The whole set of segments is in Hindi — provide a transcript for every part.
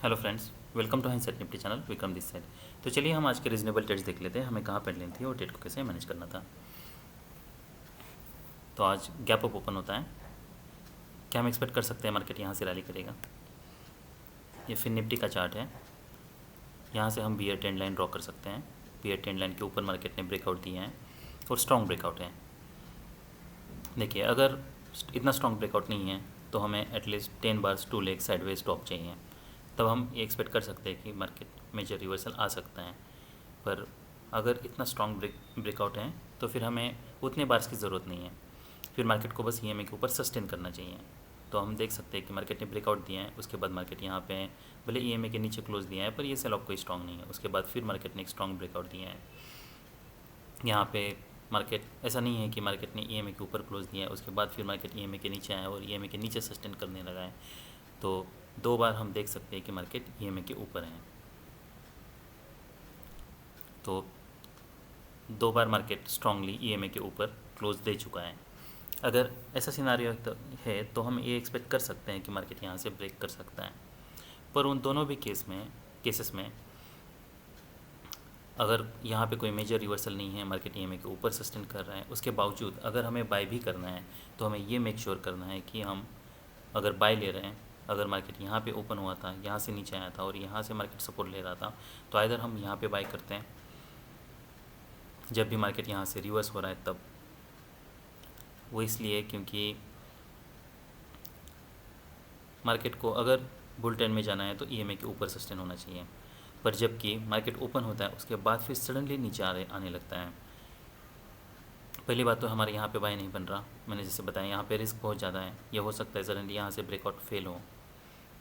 Hello friends, welcome to hindsight Nifty channel. Vikram this side. तो चलिए हम आज के रीजनेबल ट्रेड्स देख लेते हैं, हमें कहाँ पर लेनी थी और ट्रेड को कैसे मैनेज करना था। तो आज गैप अप ओपन होता है, क्या हम एक्सपेक्ट कर सकते हैं मार्केट यहाँ से रैली करेगा। ये फिर निफ्टी का चार्ट है, यहाँ से हम बियर ट्रेंड लाइन ड्रॉ कर सकते हैं। बियर ट्रेंड लाइन के ऊपर मार्केट ने ब्रेकआउट दिए हैं और स्ट्रॉन्ग ब्रेकआउट है। देखिए, अगर इतना स्ट्रॉन्ग ब्रेकआउट नहीं है तो हमें at least 10 bars 2 leg sideways stop चाहिए, तब हम ये एक्सपेक्ट कर सकते हैं कि मार्केट मेजर रिवर्सल आ सकता है। पर अगर इतना स्ट्रॉन्ग ब्रेकआउट है तो फिर हमें उतने बार्स की ज़रूरत नहीं है, फिर मार्केट को बस ईएमए के ऊपर सस्टेन करना चाहिए। तो हम देख सकते हैं कि मार्केट ने ब्रेकआउट दिया है, उसके बाद मार्केट यहाँ पे भले ईएमए के नीचे क्लोज दिया है पर ये सेल ऑफ कोई स्ट्रॉन्ग नहीं है। उसके बाद फिर मार्केट ने एक स्ट्रॉन्ग ब्रेकआउट दिया है। यहाँ पे मार्केट ऐसा नहीं है कि मार्केट ने ईएमए के ऊपर क्लोज दिया है उसके बाद फिर मार्केट ईएमए के नीचे आया और ईएमए के नीचे सस्टेन करने लगा है। तो 2 बार हम देख सकते हैं कि मार्केट ईएमए के ऊपर है। तो 2 बार मार्केट स्ट्रांगली ईएमए के ऊपर क्लोज दे चुका है। अगर ऐसा सिनारियो है तो हम ये एक्सपेक्ट कर सकते हैं कि मार्केट यहाँ से ब्रेक कर सकता है। पर उन दोनों भी केसेस में अगर यहाँ पे कोई मेजर रिवर्सल नहीं है, मार्केट ईएमए के ऊपर सस्टेन कर रहा है, उसके बावजूद अगर हमें बाय भी करना है तो हमें ये मेक श्योर करना है कि हम अगर बाय ले रहे हैं, अगर मार्केट यहाँ पे ओपन हुआ था, यहाँ से नीचे आया था और यहाँ से मार्केट सपोर्ट ले रहा था, तो आइदर हम यहाँ पे बाय करते हैं जब भी मार्केट यहाँ से रिवर्स हो रहा है तब। वो इसलिए क्योंकि मार्केट को अगर बुल ट्रेंड में जाना है तो ईएमए के ऊपर सस्टेन होना चाहिए। पर जबकि मार्केट ओपन होता है उसके बाद फिर सडनली नीचे आने लगता है। पहली बात तो हमारे यहाँ पे बाय नहीं बन रहा, मैंने जैसे बताया यहाँ पे रिस्क बहुत ज़्यादा है। ये हो सकता है सडनली यहाँ से ब्रेकआउट फेल हो,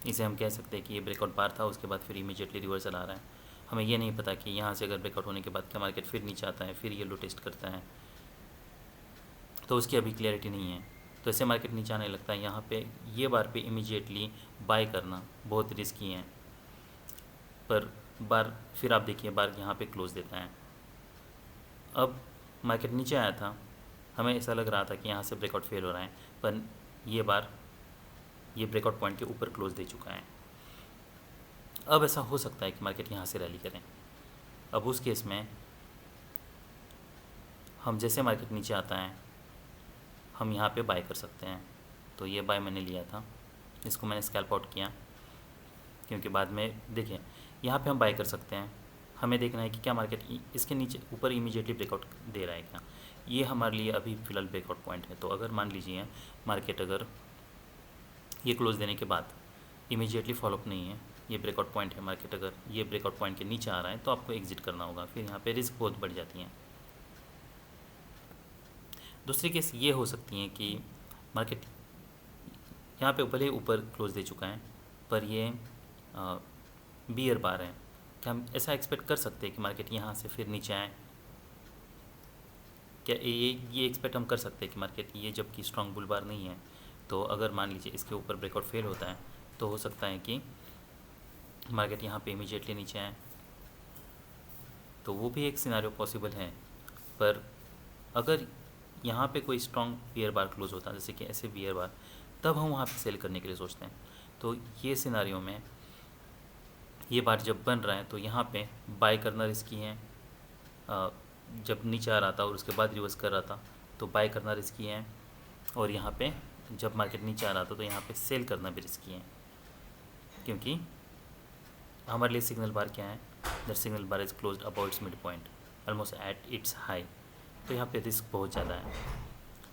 इसे हम कह सकते हैं कि ये ब्रेकआउट बार था, उसके बाद फिर इमीडिएटली रिवर्सल आ रहा है। हमें ये नहीं पता कि यहाँ से अगर ब्रेकआउट होने के बाद क्या मार्केट फिर नीचे आता है, फिर येलो टेस्ट करता है, तो उसकी अभी क्लैरिटी नहीं है। तो ऐसे मार्केट नीचे आने लगता है, यहाँ पे ये बार पे इमीडिएटली बाय करना बहुत रिस्की है। पर बार फिर आप देखिए बार यहाँ पे क्लोज देता है। अब मार्केट नीचे आया था, हमें ऐसा लग रहा था कि यहाँ से ब्रेकआउट फेल हो रहा है, पर ये बार ये ब्रेकआउट पॉइंट के ऊपर क्लोज दे चुका है। अब ऐसा हो सकता है कि मार्केट यहाँ से रैली करें। अब उस केस में हम जैसे मार्केट नीचे आता है हम यहाँ पे बाय कर सकते हैं। तो ये बाय मैंने लिया था, इसको मैंने स्कैल्प आउट किया क्योंकि बाद में देखिए यहाँ पे हम बाय कर सकते हैं। हमें देखना है कि क्या मार्केट इसके नीचे ऊपर इमीडिएटली ब्रेकआउट दे रहा है क्या। ये हमारे लिए अभी फ़िलहाल ब्रेकआउट पॉइंट है। तो अगर मान लीजिए मार्केट अगर ये क्लोज देने के बाद इमीडिएटली फॉलोअप नहीं है, ये ब्रेकआउट पॉइंट है, मार्केट अगर ये ब्रेकआउट पॉइंट के नीचे आ रहा है तो आपको एग्जिट करना होगा, फिर यहाँ पे रिस्क बहुत बढ़ जाती है। दूसरी केस ये हो सकती है कि मार्केट यहाँ पे भले ऊपर क्लोज दे चुका है पर ये बियर बार है। क्या हम ऐसा एक्सपेक्ट कर सकते हैं कि मार्केट यहाँ से फिर नीचे आए? क्या ये एक्सपेक्ट हम कर सकते हैं कि मार्केट ये जबकि स्ट्रॉन्ग बुल बार नहीं है, तो अगर मान लीजिए इसके ऊपर ब्रेकआउट फेल होता है तो हो सकता है कि मार्केट यहाँ पे इमीडिएटली नीचे आए, तो वो भी एक सिनारियो पॉसिबल है। पर अगर यहाँ पे कोई स्ट्रॉन्ग बियर बार क्लोज होता है जैसे कि ऐसे बियर बार, तब हम वहाँ पे सेल करने के लिए सोचते हैं। तो ये सिनारियो में ये बार जब बन रहा है तो यहाँ पे बाय करना रिस्की है। जब नीचे आ रहा था और उसके बाद रिवर्स कर रहा था तो बाय करना रिस्की है, और यहाँ पे जब मार्केट नीचे आ रहा था तो यहाँ पे सेल करना भी रिस्की है। क्योंकि हमारे लिए सिग्नल बार क्या है, the signal bar is closed about it's mid point almost at its high. तो यहाँ पे रिस्क बहुत ज़्यादा है।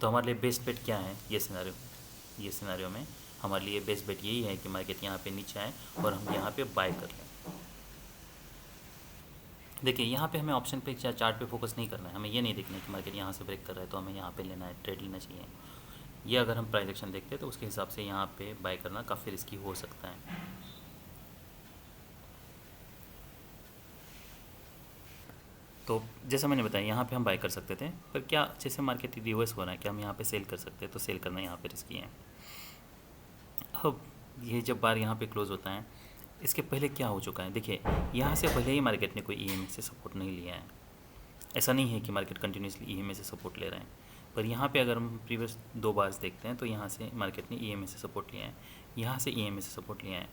तो हमारे लिए बेस्ट बेट क्या है ये सिनारियो में हमारे लिए बेस्ट बेट यही है कि मार्केट यहाँ पे नीचे आए और हम यहाँ पे बाय कर लें। देखिए यहाँ पे हमें ऑप्शन पे या चार्ट पे फोकस नहीं करना है, हमें ये नहीं देखना है कि मार्केट यहाँ से ब्रेक कर रहा है तो हमें यहाँ पे लेना है, ट्रेड लेना चाहिए। ये अगर हम प्राइस एक्शन देखते हैं तो उसके हिसाब से यहाँ पे बाय करना काफ़ी रिस्की हो सकता है। तो जैसा मैंने बताया यहाँ पे हम बाय कर सकते थे, पर क्या जैसे मार्केट रिवर्स हो रहा है क्या हम यहाँ पे सेल कर सकते हैं? तो सेल करना यहाँ पे रिस्की है। अब ये जब बार यहाँ पे क्लोज होता है, इसके पहले क्या हो चुका है, देखिए यहाँ से भले ही मार्केट ने कोई ईएमए से सपोर्ट नहीं लिया है, ऐसा नहीं है कि मार्केट कंटिन्यूसली ईएमए से सपोर्ट ले रहे हैं, पर यहाँ पे अगर हम प्रीवियस 2 बार्स देखते हैं तो यहाँ से मार्केट ने ईएमए से सपोर्ट लिया है, यहाँ से ईएमए से सपोर्ट लिया है।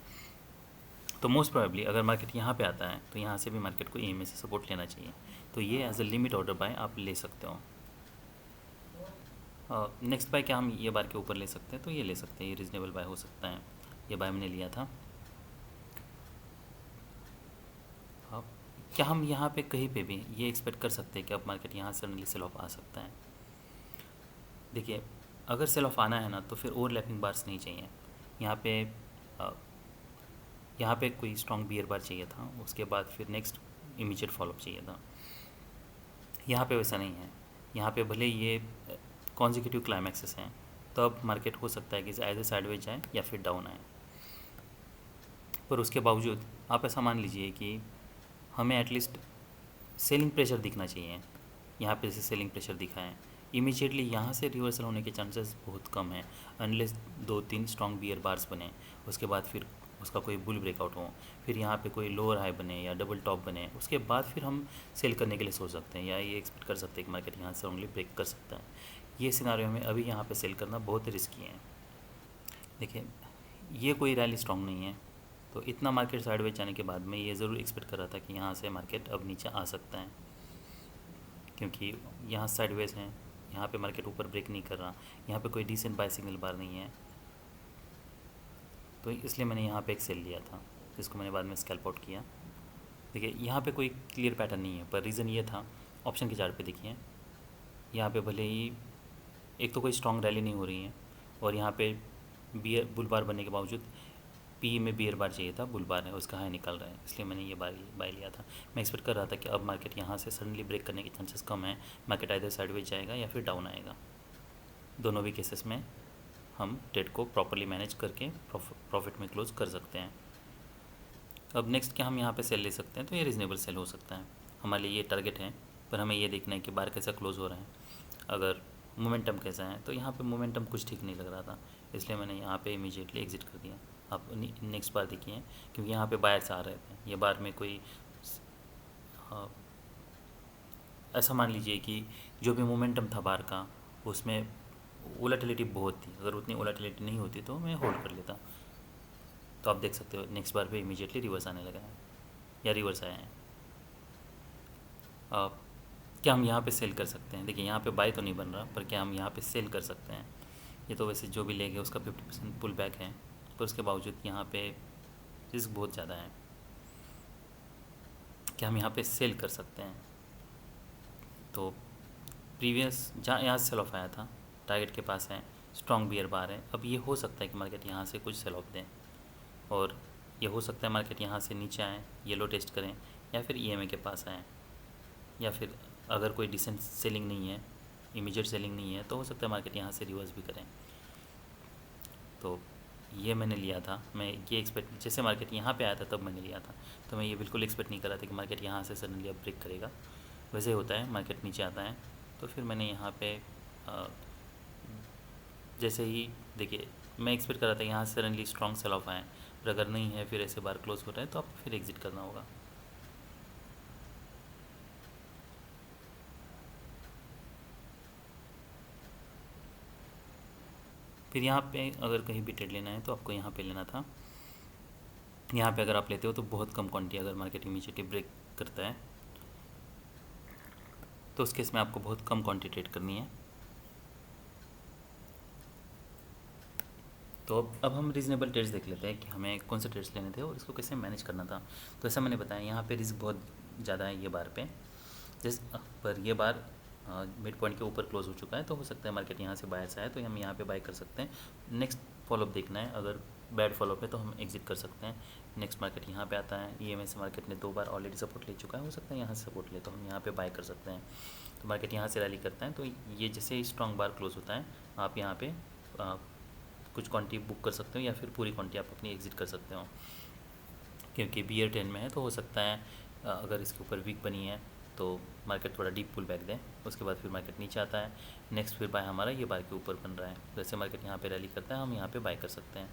तो मोस्ट प्रोबेबली अगर मार्केट यहाँ पे आता है तो यहाँ से भी मार्केट को EMA से सपोर्ट लेना चाहिए। तो ये as a limit order buy आप ले सकते हो। नेक्स्ट बाय क्या हम ये बार के ऊपर ले सकते हैं? तो ये ले सकते हैं, ये रीजनेबल बाय हो सकता है। ये बाय हमने लिया था। अब क्या हम यहाँ पे कहीं पे भी ये एक्सपेक्ट कर सकते हैं कि अब मार्केट यहाँ सडनली सेल ऑफ आ सकता है? देखिए, अगर सेल ऑफ आना है ना तो फिर ओवरलैपिंग बार्स नहीं चाहिए। यहाँ पे यहाँ पे कोई स्ट्रॉन्ग बियर बार चाहिए था, उसके बाद फिर नेक्स्ट इमीडिएट फॉलोअप चाहिए था। यहाँ पे वैसा नहीं है। यहाँ पे भले ये कॉन्जिक्यूटिव क्लाइमैक्सेस हैं, तब मार्केट हो सकता है कि एज ए साइडवेज जाए या फिर डाउन आए। पर उसके बावजूद आप ऐसा मान लीजिए कि हमें एटलीस्ट सेलिंग प्रेशर दिखना चाहिए। यहाँ पे जैसे सेलिंग प्रेशर दिखा है, इमीडिएटली यहाँ से रिवर्सल होने के चांसेस बहुत कम हैं, अनलेस 2-3 स्ट्रॉन्ग बियर बार्स बने, उसके बाद फिर उसका कोई बुल ब्रेकआउट हो, फिर यहाँ पे कोई लोअर हाई बने या डबल टॉप बने, उसके बाद फिर हम सेल करने के लिए सोच सकते हैं या ये एक्सपेक्ट कर सकते हैं कि मार्केट यहाँ से ओनली ब्रेक कर सकता है। ये सिनारियो में अभी यहाँ पे सेल करना बहुत रिस्की है। देखिए, ये कोई रैली स्ट्रॉन्ग नहीं है, तो इतना मार्केट साइडवेज जाने के बाद मैं ये ज़रूर एक्सपेक्ट कर रहा था कि यहाँ से मार्केट अब नीचे आ सकता है, क्योंकि यहाँ साइडवेज है, यहाँ पे मार्केट ऊपर ब्रेक नहीं कर रहा, यहाँ पे कोई डिसेंट बाय सिग्नल बार नहीं है। तो इसलिए मैंने यहाँ पे एक सेल लिया था, जिसको मैंने बाद में स्कैल्प आउट किया। देखिए, यहाँ पे कोई क्लियर पैटर्न नहीं है, पर रीज़न ये था, ऑप्शन के चार्ट पे देखिए, यहाँ पे भले ही एक तो कोई स्ट्रॉन्ग रैली नहीं हो रही है, और यहाँ पे बियर बुल बार बनने के बावजूद पी में बियर बार चाहिए था, बुल बार है, उसका हाई निकल रहा है, इसलिए मैंने ये बाय लिया था। मैं एक्सपेक्ट कर रहा था कि अब मार्केट यहाँ से सडनली ब्रेक करने के चांसेस कम है, मार्केट आइदर साइडवेज जाएगा या फिर डाउन आएगा। दोनों भी केसेस में हम ट्रेड को प्रॉपरली मैनेज करके प्रॉफिट में क्लोज कर सकते हैं। अब नेक्स्ट क्या हम यहाँ पे सेल ले सकते हैं? तो ये रीज़नेबल सेल हो सकता है, हमारे लिए ये टारगेट है, पर हमें ये देखना है कि बार कैसा क्लोज हो रहा है, अगर मोमेंटम कैसा है। तो यहाँ पे मोमेंटम कुछ ठीक नहीं लग रहा था, इसलिए मैंने यहाँ पे इमीडिएटली एग्जिट कर दिया। आप नेक्स्ट बार देखिए, क्योंकि यहाँ पे बायर्स आ रहे थे, ये बार में कोई ऐसा मान लीजिए कि जो भी मोमेंटम था बार का, उसमें वोलेटिलिटी बहुत थी, अगर उतनी वोलेटिलिटी नहीं होती तो मैं होल्ड कर लेता। तो आप देख सकते हो नेक्स्ट बार पे इमीडिएटली रिवर्स आने लगा है या रिवर्स आया है। क्या हम यहाँ पे सेल कर सकते हैं? देखिए, यहाँ पे बाय तो नहीं बन रहा, पर क्या हम यहाँ पे सेल कर सकते हैं? ये तो वैसे जो भी लेंगे उसका 50% पुल बैक है, पर उसके बावजूद यहाँ पे रिस्क बहुत ज़्यादा है। क्या हम यहाँ पे सेल कर सकते हैं? तो प्रीवियस जहाँ यहाँ से सेल ऑफ आया था, टारगेट के पास है, स्ट्रॉन्ग बियर बार है, अब ये हो सकता है कि मार्केट यहाँ से कुछ सेल ऑफ दें, और ये हो सकता है मार्केट यहाँ से नीचे आए, येलो टेस्ट करें, या फिर EMA के पास आए, या फिर अगर कोई डिसेंट सेलिंग नहीं है, इमीडिएट सेलिंग नहीं है, तो हो सकता है मार्केट यहाँ से रिवर्स भी करें। तो ये मैंने लिया था, मैं ये एक्सपेक्ट, जैसे मार्केट यहाँ पे आया था तब मैंने लिया था, तो मैं ये बिल्कुल एक्सपेक्ट नहीं कर रहा था कि मार्केट यहाँ से सडनली अब ब्रेक करेगा। वैसे होता है, मार्केट नीचे आता है तो फिर मैंने यहाँ पे जैसे ही, देखिए, मैं एक्सपेक्ट कर रहा था यहाँ से सडनली स्ट्रॉन्ग सेल ऑफ आए, पर अगर नहीं है, फिर ऐसे बार क्लोज हो रहा है, तो आपको फिर एग्जिट करना होगा। फिर यहाँ पे अगर कहीं भी ट्रेड लेना है तो आपको यहाँ पे लेना था। यहाँ पे अगर आप लेते हो तो बहुत कम क्वांटिटी, अगर मार्केट इमीडिएटली ब्रेक करता है तो उस केस में आपको बहुत कम क्वांटिटी ट्रेड करनी है। तो अब हम रीज़नेबल ट्रेड्स देख लेते हैं कि हमें कौन से ट्रेड्स लेने थे और इसको कैसे मैनेज करना था। तो ऐसा मैंने बताया, यहाँ पे रिस्क बहुत ज़्यादा है ये बार पे, जैसे पर ये बार मिड पॉइंट के ऊपर क्लोज हो चुका है, तो हो सकता है मार्केट यहाँ से बायर्स आए, तो हम यहाँ पे बाय कर सकते हैं। नेक्स्ट फॉलोअप देखना है, अगर बैड फॉलोअप है तो हम एग्जिट कर सकते हैं। नेक्स्ट मार्केट यहाँ पे आता है, EMA से मार्केट ने 2 बार ऑलरेडी सपोर्ट ले चुका है, हो सकता है यहाँ से सपोर्ट ले, तो हम यहाँ पे बाय कर सकते हैं। तो मार्केट यहाँ से रैली करता है, तो ये जैसे ही स्ट्रॉन्ग बार क्लोज होता है, आप यहाँ पे कुछ क्वांटिटी बुक कर सकते हो, या फिर पूरी क्वांटिटी आप अपनी एग्जिट कर सकते हो, क्योंकि बियर ट्रेंड में है, तो हो सकता है अगर इसके ऊपर वीक बनी है तो मार्केट थोड़ा डीप पुल बैक दे, उसके बाद फिर मार्केट नीचे आता है, नेक्स्ट फिर बाय हमारा ये बार के ऊपर बन रहा है, जैसे मार्केट यहाँ पे रैली करता है, हम यहाँ पे बाय कर सकते हैं।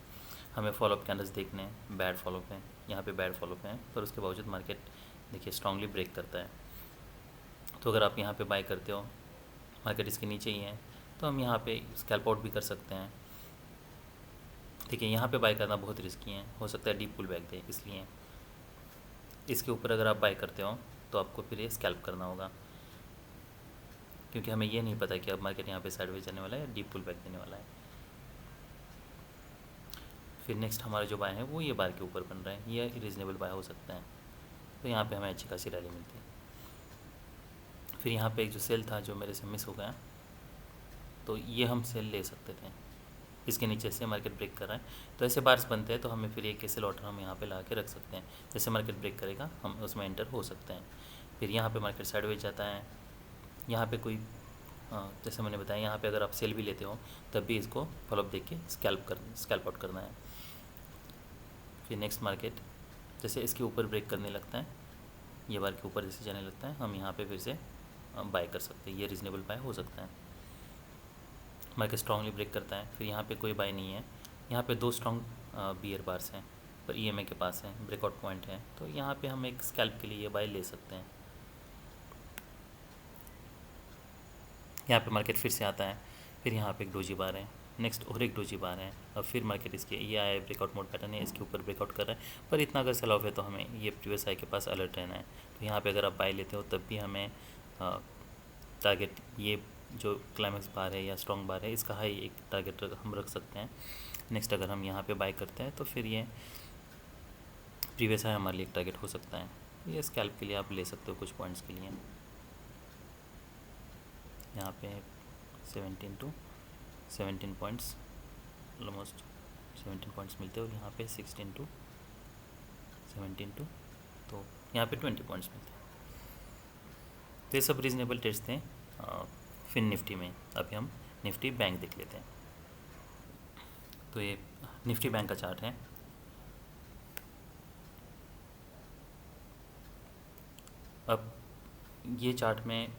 हमें फॉलोअप कैंडल्स देखने हैं, बैड फॉलोअप है, यहाँ पे बैड फॉलोअप है, पर उसके बावजूद मार्केट देखिए स्ट्रांगली ब्रेक करता है। तो अगर आप यहाँ पे बाय करते हो, मार्केट इसके नीचे ही है, तो हम यहाँ पे स्कैल्प आउट भी कर सकते हैं। देखिए, यहाँ पे बाय करना बहुत रिस्की है, हो सकता है डीप पुल बैक दे, इसलिए इसके ऊपर अगर आप बाय करते हो तो आपको फिर ये स्कैल्प करना होगा, क्योंकि हमें ये नहीं पता कि अब मार्केट यहाँ पे साइडवेज जाने वाला है या डीप पुल बैक देने वाला है। फिर नेक्स्ट हमारा जो बाय है वो ये बार के ऊपर बन रहा है, ये रीज़नेबल बाय हो सकता है, तो यहाँ पे हमें अच्छी खासी रैली मिलती है। फिर यहाँ पे एक जो सेल था जो मेरे से मिस हो गया, तो ये हम सेल ले सकते थे, इसके नीचे से मार्केट ब्रेक कर रहा है, तो ऐसे बार्स बनते हैं, तो हमें फिर एक ऐसे ऑर्डर हम यहाँ पे ला के रख सकते हैं, जैसे मार्केट ब्रेक करेगा हम उसमें एंटर हो सकते हैं। फिर यहाँ पे मार्केट साइडवेज जाता है, यहाँ पे कोई जैसे मैंने बताया यहाँ पे अगर आप सेल भी लेते हो तब भी इसको फॉलोअप देख के स्कैल्प आउट करना है। फिर नेक्स्ट मार्केट जैसे इसके ऊपर ब्रेक करने लगता है, ये बार के ऊपर जैसे जाने लगता है, हम यहाँ पे फिर से बाय कर सकते हैं, ये रीज़नेबल बाय हो सकता है। मार्केट स्ट्रांगली ब्रेक करता है, फिर यहाँ पे कोई बाय नहीं है, यहाँ पे 2 स्ट्रॉन्ग बियर बार्स हैं पर EMA के पास है, ब्रेकआउट पॉइंट है, तो यहाँ पे हम एक स्कैल्प के लिए ये बाय ले सकते हैं। यहाँ पे मार्केट फिर से आता है, फिर यहाँ पे एक डोजी बार है, नेक्स्ट और एक डोजी बार है, और फिर मार्केट इसके ये आया ब्रेकआउट मोड पैटर्न है, इसके ऊपर ब्रेकआउट कर रहा है, पर इतना अगर सेल ऑफ है तो हमें ये प्रीवियस हाई के पास अलर्ट रहना है। तो यहाँ पे अगर आप बाय लेते हो तब भी हमें टारगेट ये जो क्लाइमेक्स बार है या स्ट्रॉन्ग बार है इसका हाई एक टारगेट हम रख सकते हैं। नेक्स्ट अगर हम यहाँ पे बाय करते हैं तो फिर ये प्रीवियस हाई हमारे लिए एक टारगेट हो सकता है। ये स्कैल्प के लिए आप ले सकते हो कुछ पॉइंट्स के लिए, यहाँ पे 17 to 17 पॉइंट्स, ऑलमोस्ट 17 पॉइंट्स मिलते हैं, और यहाँ पे 16 to 17 to, तो यहाँ पे 20 पॉइंट्स मिलते हैं। तो ये सब रीज़नेबल ट्रेड्स थे। फिर निफ्टी में अभी हम निफ्टी बैंक देख लेते हैं। तो ये निफ्टी बैंक का चार्ट है। अब ये चार्ट में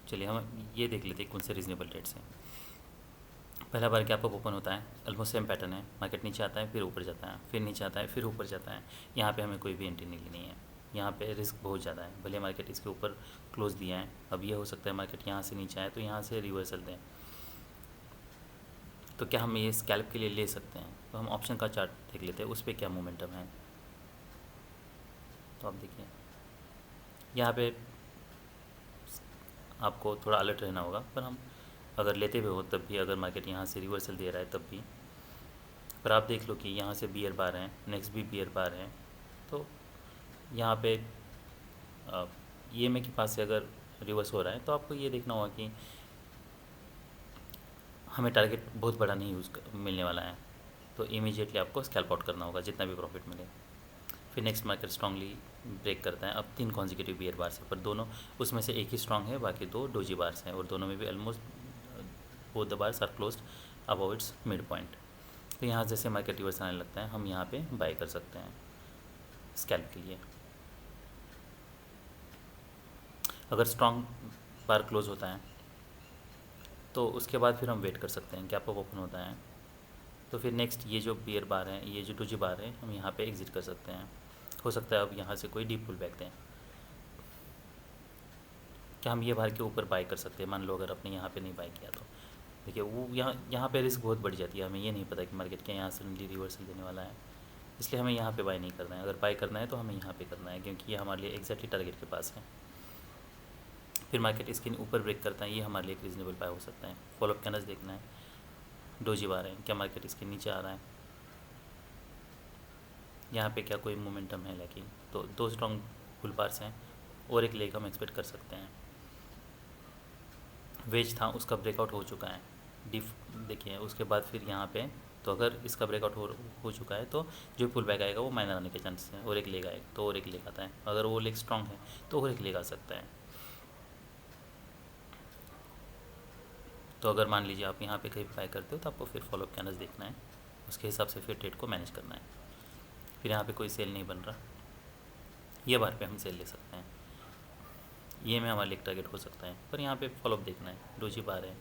चलिए हम ये देख लेते हैं कौन से रीज़नेबल ट्रेड्स हैं। पहला बार गैप अप ओपन होता है, ऑलमोस्ट सेम पैटर्न है, मार्केट नीचे आता है फिर ऊपर जाता है, फिर नीचे आता है फिर ऊपर जाता है। यहाँ पे हमें कोई भी एंट्री नहीं लेनी है, यहाँ पे रिस्क बहुत ज़्यादा है, भले मार्केट इसके ऊपर क्लोज दिया है। अब ये हो सकता है मार्केट यहाँ से नीचे आए तो यहाँ से रिवर्सल दें, तो क्या हम ये स्कैल्प के लिए ले सकते हैं? तो हम ऑप्शन का चार्ट देख लेते हैं, उस पर क्या मोमेंटम है। तो आप देखिए यहाँ पे आपको थोड़ा अलर्ट रहना होगा, पर हम अगर लेते हुए हो तब भी, अगर मार्केट यहाँ से रिवर्सल दे रहा है तब भी, पर आप देख लो कि यहाँ से बियर बार है, नेक्स्ट भी बियर बार है, तो यहाँ पे EMA के पास से अगर रिवर्स हो रहा है तो आपको ये देखना होगा कि हमें टारगेट बहुत बड़ा नहीं मिलने वाला है, तो इमीडिएटली आपको स्कैल्प आउट करना होगा जितना भी प्रॉफिट मिले। फिर नेक्स्ट मार्केट स्ट्रांगली ब्रेक करता है, अब 3 कॉन्जिक्यूटिव बियर बार्स है, पर दोनों उसमें से एक ही स्ट्रांग है, बाकी 2 डोजी बार्स हैं, और दोनों में भी almost both the bars are closed above its mid point. तो यहाँ जैसे मार्केट रिवर्स आने लगता है हम यहाँ पे बाय कर सकते हैं स्कैल्प के लिए। अगर स्ट्रांग बार क्लोज होता है तो उसके बाद फिर हम वेट कर सकते हैं, गैप अप ओपन होता है तो फिर नेक्स्ट ये जो बियर बार है, ये जो डोजी बार है, हम यहाँ पे एग्जिट कर सकते हैं। हो सकता है अब यहाँ से कोई डीप पुल बैक दें, क्या हम ये बार के ऊपर बाय कर सकते हैं? मान लो अगर आपने यहाँ पे नहीं बाय किया तो देखिए वो यहाँ पे रिस्क बहुत बढ़ जाती है, हमें ये नहीं पता कि मार्केट क्या यहाँ सडनली रिवर्सल देने वाला है, इसलिए हमें यहाँ पे बाय नहीं करना है। अगर बाय करना है तो हमें यहाँ पे करना है, क्योंकि ये हमारे लिए एग्जैक्टली टारगेट के पास है। फिर मार्केट इसके ऊपर ब्रेक करता है, ये हमारे लिए एक रीजनेबल बाय हो सकता है। फॉलोअप कैंडल्स देखना है, डोजी बार है, क्या मार्केट इसके नीचे आ रहा है, यहाँ पे क्या कोई मोमेंटम है, लेकिन तो 2 स्ट्रॉन्ग पुल बार्स हैं और एक लेग हम एक्सपेक्ट कर सकते हैं। वेज था उसका ब्रेकआउट हो चुका है, डिफ देखिए उसके बाद फिर यहाँ पे, तो अगर इसका ब्रेकआउट हो चुका है तो जो पुल बैक आएगा वो माइनर आने के चांसेस हैं, और एक लेग आएगा तो और एक लेग आता है, अगर वो लेग स्ट्रॉन्ग है तो और एक लेग आ सकता है। तो अगर मान लीजिए आप यहाँ पे कहीं बाय करते हो तो आपको फिर फॉलोअप कैंडल्स देखना है, उसके हिसाब से फिर ट्रेड को मैनेज करना है। फिर यहाँ पे कोई सेल नहीं बन रहा, ये बार पे हम सेल ले सकते हैं, ये में हमारे लिए एक टारगेट हो सकता है, पर यहाँ पे फॉलोअप देखना है। डोजी बार है,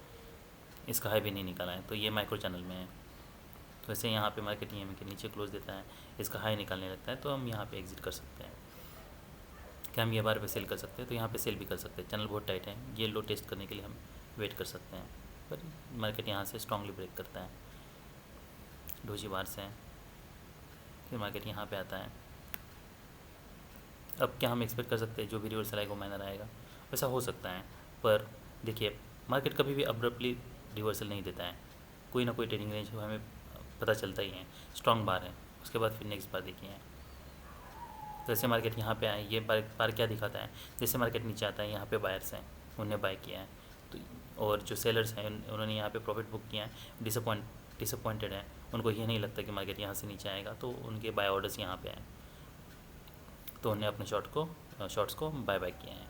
इसका हाई भी नहीं निकाला है, तो ये माइक्रो चैनल में है, तो ऐसे यहाँ पे मार्केट EMA के नीचे क्लोज देता है, इसका हाई निकालने लगता है, तो हम यहाँ पे एग्जिट कर सकते हैं। क्या हम ये बार पे सेल कर सकते हैं? तो यहाँ पे सेल भी कर सकते हैं, चैनल बहुत टाइट है, ये लो टेस्ट करने के लिए हम वेट कर सकते हैं, पर मार्केट यहाँ से स्ट्रांगली ब्रेक करता है। डोजी बार्स हैं, फिर मार्केट यहाँ पे आता है। अब क्या हम एक्सपेक्ट कर सकते हैं जो भी रिवर्सल आएगा वो माइनर आएगा? वैसा हो सकता है, पर देखिए मार्केट कभी भी अब्रप्टली रिवर्सल नहीं देता है, कोई ना कोई ट्रेडिंग रेंज हमें पता चलता ही है। स्ट्रॉन्ग बार है, उसके बाद फिर नेक्स्ट बार देखिए जैसे मार्केट यहाँ पे आए, ये बार क्या दिखाता है, जैसे मार्केट नीचे आता है यहाँ पे बायर्स हैं, उन्होंने बाय किया है, तो और जो सेलर्स हैं उन्होंने यहाँ पे प्रॉफिट बुक किया है, डिसअपॉइंटेड है, उनको ये नहीं लगता कि मार्केट यहाँ से नीचे आएगा, तो उनके बाय ऑर्डर्स यहाँ पे हैं, तो उन्होंने अपने शॉर्ट्स को बाय किए हैं।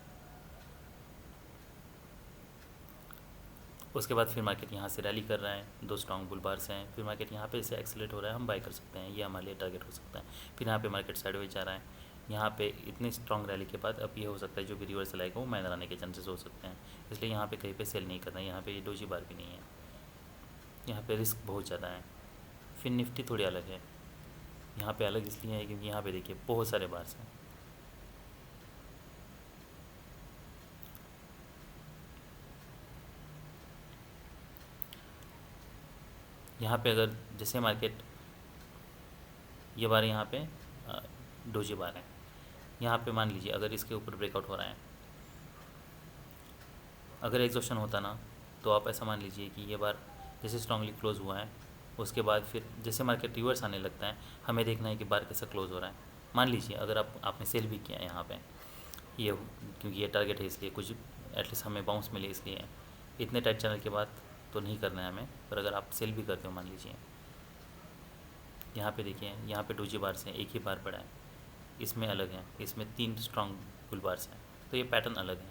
उसके बाद फिर मार्केट यहाँ से रैली कर रहा है, 2 स्ट्रॉन्ग बुल बार्स हैं, फिर मार्केट यहाँ पे से एक्सेलेरेट हो रहा है, हम बाय कर सकते हैं, ये हमारे लिए टारगेट हो सकता है। फिर यहाँ पे मार्केट साइडवेज जा रहा है, यहाँ पे इतनी स्ट्रॉन्ग रैली के बाद अब ये हो सकता है जो भी रिवर्सल आएगा वो माइनर आने के चांसेस हो सकते हैं, इसलिए यहाँ पे कहीं पे सेल नहीं करना है। यहाँ पे ये डोजी बार भी नहीं है, यहाँ पे रिस्क बहुत ज़्यादा है। फिर निफ्टी थोड़ी अलग है, यहाँ पे अलग इसलिए है क्योंकि यहाँ पे देखिए बहुत सारे बार्स हैं। यहाँ पे अगर जैसे मार्केट ये बार यहाँ पे डोजी बार है, यहाँ पे मान लीजिए अगर इसके ऊपर ब्रेकआउट हो रहा है, अगर एग्जॉशन होता ना तो आप ऐसा मान लीजिए कि ये बार जैसे स्ट्रांगली क्लोज हुआ है, उसके बाद फिर जैसे मार्केट रिवर्स आने लगता है, हमें देखना है कि बार कैसा क्लोज हो रहा है। मान लीजिए अगर आपने सेल भी किया है यहाँ पे ये, क्योंकि ये टारगेट है इसलिए कुछ एटलीस्ट हमें बाउंस मिले, इसलिए इतने टाइट चैनल के बाद तो नहीं करना है हमें, पर अगर आप सेल भी करते हो मान लीजिए, यहाँ पे देखिए यहाँ पे डोजी बार्स हैं, एक ही बार पड़ा है, इसमें अलग है, इसमें 3 स्ट्रॉन्ग बुल बार्स हैं, तो ये पैटर्न अलग है।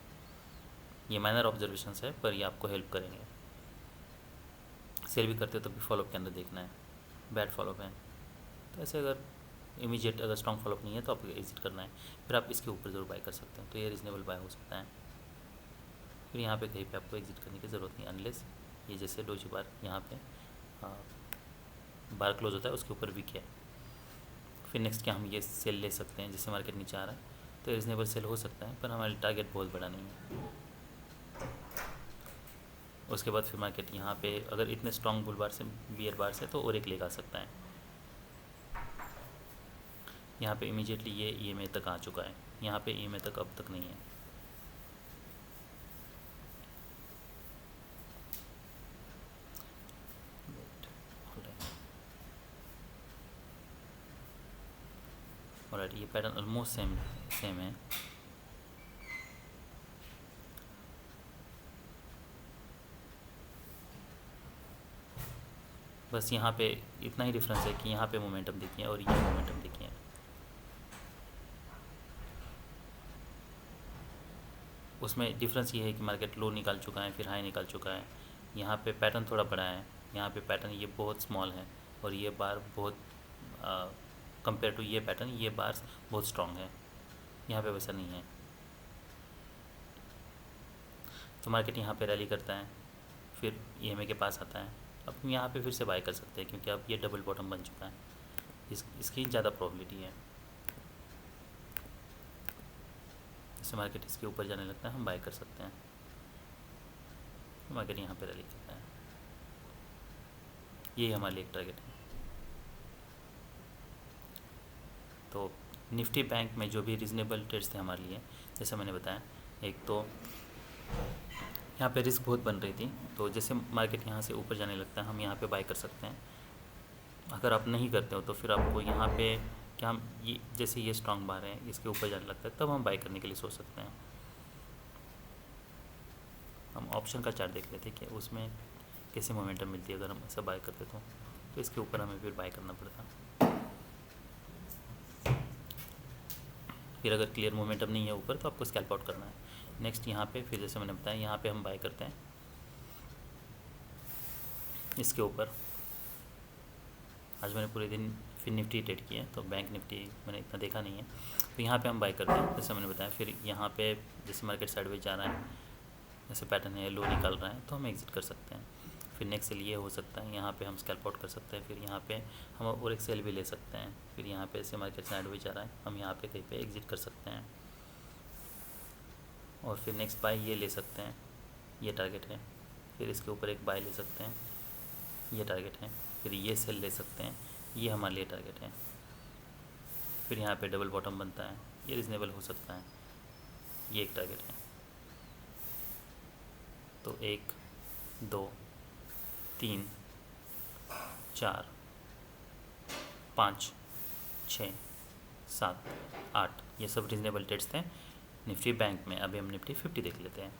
ये माइनर ऑब्जर्वेशंस है पर ये आपको हेल्प करेंगे। सेल भी करते हो तो भी फॉलोअप के अंदर देखना है, बैड फॉलोअप है तो ऐसे अगर इमीडिएट अगर स्ट्रॉन्ग फॉलोअप नहीं है तो आपको एग्जिट करना है, फिर आप इसके ऊपर ज़रूर बाय कर सकते हैं, तो ये रीजनेबल बाय हो सकता है। फिर यहाँ पे कहीं पे आपको एग्जिट करने की ज़रूरत नहीं, अनलेस ये जैसे डोजी बार यहाँ पे बार क्लोज होता है उसके ऊपर वीक है। फिर नेक्स्ट क्या हम ये सेल ले सकते हैं, जैसे मार्केट नीचे आ रहा है तो रीजनेबल सेल हो सकता है, पर हमारा टारगेट बहुत बड़ा नहीं है। उसके बाद फिर मार्केट यहाँ पे अगर इतने स्ट्रॉन्ग बुल बार से बियर बार से तो और एक लेग आ सकता है। यहाँ पे इमीडिएटली ये ईएमए तक आ चुका है, यहाँ पे ईएमए तक अब तक नहीं है। ऑलराइट, ये पैटर्न ऑलमोस्ट सेम है। बस यहाँ पे इतना ही डिफरेंस है कि यहाँ पे मोमेंटम देखिए और ये मोमेंटम देखिए। उसमें डिफरेंस ये है कि मार्केट लो निकाल चुका है फिर हाई निकाल चुका है, यहाँ पे पैटर्न थोड़ा बड़ा है, यहाँ पे पैटर्न ये बहुत स्मॉल है और ये बार बहुत कंपेयर टू ये पैटर्न ये बार्स बहुत स्ट्रॉन्ग है, यहाँ पे वैसा नहीं है। तो मार्केट यहाँ पे रैली करता है, फिर ईएमए के पास आता है, अब हम यहाँ पे फिर से बाय कर सकते हैं क्योंकि अब ये डबल बॉटम बन चुका है, इसकी ज़्यादा प्रोबेबिलिटी है। जैसे मार्केट इसके ऊपर जाने लगता है हम बाय कर सकते हैं, मार्केट यहाँ पे रैली करता है, यही हमारे लिए एक टारगेट है। तो निफ्टी बैंक में जो भी रीज़नेबल ट्रेड्स थे हमारे लिए, जैसे मैंने बताया, एक तो यहाँ पे रिस्क बहुत बन रही थी, तो जैसे मार्केट यहाँ से ऊपर जाने लगता है हम यहाँ पे बाय कर सकते हैं। अगर आप नहीं करते हो तो फिर आपको यहाँ पे क्या हम ये जैसे ये स्ट्रॉन्ग बार है इसके ऊपर जाने लगता है तब हम बाय करने के लिए सोच सकते हैं। हम ऑप्शन का चार्ट देख लेते हैं कि उसमें कैसे मोमेंटम मिलती है, अगर हम ऐसा बाय करते तो इसके ऊपर हमें फिर बाय करना पड़ता। फिर अगर क्लियर मोमेंटम नहीं है ऊपर तो आपको स्कैल्प आउट करना है। नेक्स्ट यहाँ पे फिर जैसे मैंने बताया यहाँ पे हम बाय करते हैं इसके ऊपर। आज मैंने पूरे दिन फिर निफ्टी ट्रेड किया तो बैंक निफ्टी मैंने इतना देखा नहीं है, तो यहाँ पे हम बाय करते हैं जैसे मैंने बताया। फिर यहाँ पे जैसे मार्केट साइडवेज जा रहा है, जैसे पैटर्न है लो निकल रहा है तो हम एग्जिट कर सकते हैं। फिर नेक्स्ट सेल ये हो सकता है, यहाँ पे हम स्कैल्प आउट कर सकते हैं। फिर यहाँ पे हम और एक सेल भी ले सकते हैं। फिर यहाँ पे ऐसे मार्केट साइडवेज जा रहा है हम यहाँ पे कहीं पे एग्जिट कर सकते हैं। और फिर नेक्स्ट बाय ये ले सकते हैं, ये टारगेट है, फिर इसके ऊपर एक बाय ले सकते हैं। ये टारगेट है। फिर ये सेल ले सकते हैं, ये हमारे लिए टारगेट है। फिर यहाँ पे डबल बॉटम बनता है, ये रिजनेबल हो सकता है, ये एक टारगेट है। तो 1 2 3 4 5 6 7 8 ये सब रीजनेबल ट्रेड्स थे निफ्टी बैंक में। अभी हम निफ्टी 50 देख लेते हैं।